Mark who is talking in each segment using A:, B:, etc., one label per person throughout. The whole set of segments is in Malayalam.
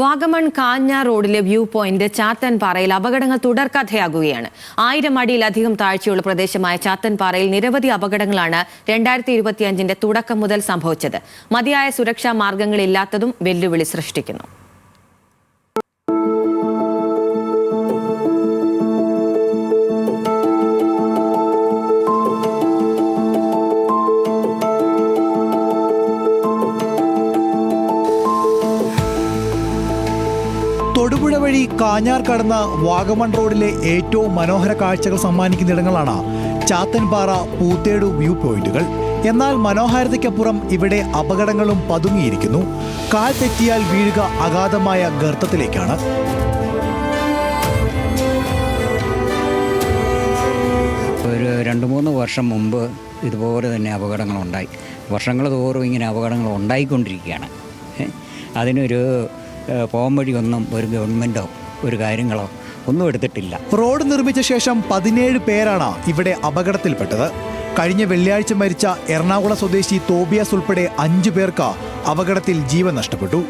A: വാഗമൺ കാഞ്ഞാർ റോഡിലെ വ്യൂ പോയിന്റ് ചാത്തൻപാറയിൽ അപകടങ്ങൾ തുടർക്കഥയാകുകയാണ്. 1000 അടിയിലധികം താഴ്ചയുള്ള പ്രദേശമായ ചാത്തൻപാറയിൽ നിരവധി അപകടങ്ങളാണ് 2025-ന്റെ തുടക്കം മുതൽ സംഭവിച്ചത്. മതിയായ സുരക്ഷാ മാർഗങ്ങളില്ലാത്തതും വെല്ലുവിളി സൃഷ്ടിക്കുന്നു.
B: തൊടുപുഴ വഴി കാഞ്ഞാർ കടന്ന വാഗമൺ റോഡിലെ ഏറ്റവും മനോഹര കാഴ്ചകൾ സമ്മാനിക്കുന്നിടങ്ങളാണ് ചാത്തൻപാറ, പൂത്തേടു വ്യൂ പോയിന്റുകൾ. എന്നാൽ മനോഹാരിതയ്ക്കപ്പുറം ഇവിടെ അപകടങ്ങളും പതുങ്ങിയിരിക്കുന്നു. കാൽ തെറ്റിയാൽ വീഴുക അഗാധമായ ഗർത്തത്തിലേക്കാണ്.
C: ഒരു 2-3 വർഷം മുമ്പ് ഇതുപോലെ തന്നെ അപകടങ്ങളുണ്ടായി. വർഷങ്ങൾ തോറും ഇങ്ങനെ അപകടങ്ങൾ ഉണ്ടായിക്കൊണ്ടിരിക്കുകയാണ്. അതിനൊരു പോംവഴിയൊന്നും ഒരു ഗവൺമെൻറ്റോ ഒരു കാര്യങ്ങളോ ഒന്നും എടുത്തിട്ടില്ല.
B: റോഡ് നിർമ്മിച്ച ശേഷം 17 പേരാണ് ഇവിടെ അപകടത്തിൽപ്പെട്ടത്. കഴിഞ്ഞ വെള്ളിയാഴ്ച മരിച്ച എറണാകുളം സ്വദേശി തോബിയാസ് ഉൾപ്പെടെ 5 പേർക്ക് അപകടത്തിൽ ജീവൻ നഷ്ടപ്പെട്ടു.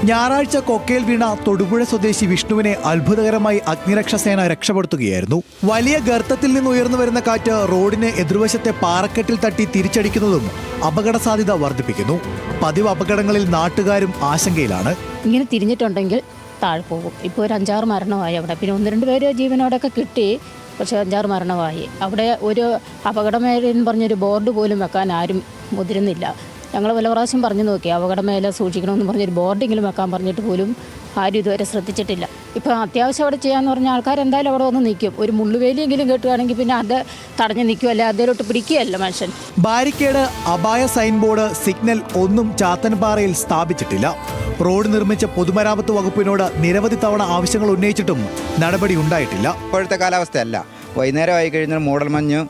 B: ഞായറാഴ്ച കൊക്കയിൽ വീണ തൊടുപുഴ സ്വദേശി വിഷ്ണുവിനെ അത്ഭുതകരമായി അഗ്നിരക്ഷാസേന രക്ഷപ്പെടുത്തുകയായിരുന്നു. വലിയ ഗർത്തത്തിൽ നിന്ന് ഉയർന്നു വരുന്ന കാറ്റ് റോഡിന് എതിർവശത്തെ പാറക്കെട്ടിൽ തട്ടി തിരിച്ചടിക്കുന്നതും അപകട സാധ്യത വർദ്ധിപ്പിക്കുന്നു. പതിവ് അപകടങ്ങളിൽ നാട്ടുകാരും ആശങ്കയിലാണ്.
D: ഇങ്ങനെ തിരിഞ്ഞിട്ടുണ്ടെങ്കിൽ താഴെ പോകും. ഇപ്പോൾ ഒരു 5-6 മരണമായി അവിടെ. പിന്നെ 1-2 പേര് ജീവനോടൊക്കെ കിട്ടി. പക്ഷേ 5-6 മരണമായി. അവിടെ ഒരു അപകടമേലെന്ന് പറഞ്ഞൊരു ബോർഡ് പോലും വെക്കാൻ ആരും മുതിരുന്നില്ല. ഞങ്ങൾ പല പ്രാവശ്യം പറഞ്ഞു നോക്കി, അപകടമേലെ സൂക്ഷിക്കണമെന്ന് പറഞ്ഞൊരു ബോർഡെങ്കിലും വെക്കാൻ പറഞ്ഞിട്ട് പോലും ആരും ഇതുവരെ ശ്രദ്ധിച്ചിട്ടില്ല. ഇപ്പോൾ അത്യാവശ്യം അവിടെ ചെയ്യാമെന്ന് പറഞ്ഞാൽ ആൾക്കാർ എന്തായാലും അവിടെ വന്ന് നിൽക്കും. ഒരു മുള്ളുവേലിയെങ്കിലും കെട്ടുകയാണെങ്കിൽ പിന്നെ അത് തടഞ്ഞു നിൽക്കുമല്ലേ, അതിലോട്ട് പിടിക്കുകയല്ല മനുഷ്യൻ.
B: ബാരിക്കേഡ്, അപായ സൈൻ ബോർഡ്, സിഗ്നൽ ഒന്നും ചാത്തൻപാറയിൽ സ്ഥാപിച്ചിട്ടില്ല. റോഡ് നിർമ്മിച്ച പൊതുമരാമത്ത് വകുപ്പിനോട് നിരവധി തവണ ആവശ്യങ്ങൾ ഉന്നയിച്ചിട്ടും നടപടി ഉണ്ടായിട്ടില്ല.
E: ഇപ്പോഴത്തെ കാലാവസ്ഥയല്ല. വൈകുന്നേരം ആയി കഴിഞ്ഞാൽ മൂടൽമഞ്ഞ്,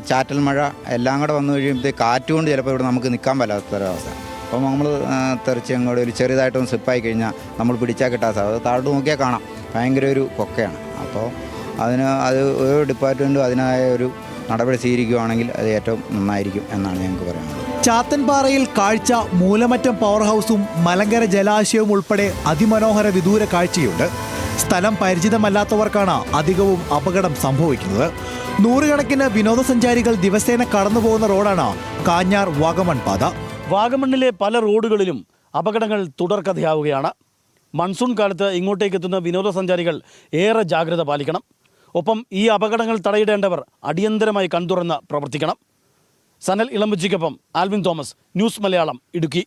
E: ചാറ്റൽ മഴ എല്ലാം കൂടെ വന്നു കഴിയുമ്പോഴത്തേക്ക് കാറ്റുകൊണ്ട് ചിലപ്പോൾ ഇവിടെ നമുക്ക് നിൽക്കാൻ പറ്റാത്തൊരവസ്ഥ. അപ്പോൾ നമ്മൾ തെറിച്ച് അങ്ങോട്ട് ഒരു ചെറുതായിട്ടൊന്ന് സ്ലിപ്പായി കഴിഞ്ഞാൽ നമ്മൾ പിടിച്ചാൽ കിട്ടാത്ത സാധ്യത. താഴോട്ട് നോക്കിയാൽ കാണാം, ഭയങ്കര ഒരു കൊക്കയാണ്. അപ്പോൾ അത് ഓരോ ഡിപ്പാർട്ട്മെൻറ്റും അതിനായ ഒരു നടപടി സ്വീകരിക്കുകയാണെങ്കിൽ അത് ഏറ്റവും നന്നായിരിക്കും എന്നാണ് ഞങ്ങൾക്ക് പറയുന്നത്.
B: ചാത്തൻപാറയിൽ കാഴ്ച മൂലമറ്റം പവർ ഹൗസും മലങ്കര ജലാശയവും ഉൾപ്പെടെ അതിമനോഹര വിദൂര കാഴ്ചയുണ്ട്. സ്ഥലം പരിചിതമല്ലാത്തവർക്കാണ് അധികവും അപകടം സംഭവിക്കുന്നത്. നൂറുകണക്കിന് വിനോദസഞ്ചാരികൾ ദിവസേന കടന്നുപോകുന്ന റോഡാണ് കാഞ്ഞാർ വാഗമൺ പാത.
F: വാഗമണ്ണിലെ പല റോഡുകളിലും അപകടങ്ങൾ തുടർക്കഥയാവുകയാണ്. മൺസൂൺ കാലത്ത് ഇങ്ങോട്ടേക്ക് എത്തുന്ന വിനോദസഞ്ചാരികൾ ഏറെ ജാഗ്രത പാലിക്കണം. ഒപ്പം ഈ അപകടങ്ങൾ തടയിടേണ്ടവർ അടിയന്തരമായി കൺതുറന്ന് പ്രവർത്തിക്കണം. സനൽ ഇളമ്പുച്ചിക്കൊപ്പം Alvin Thomas, news Malayalam, Idukki.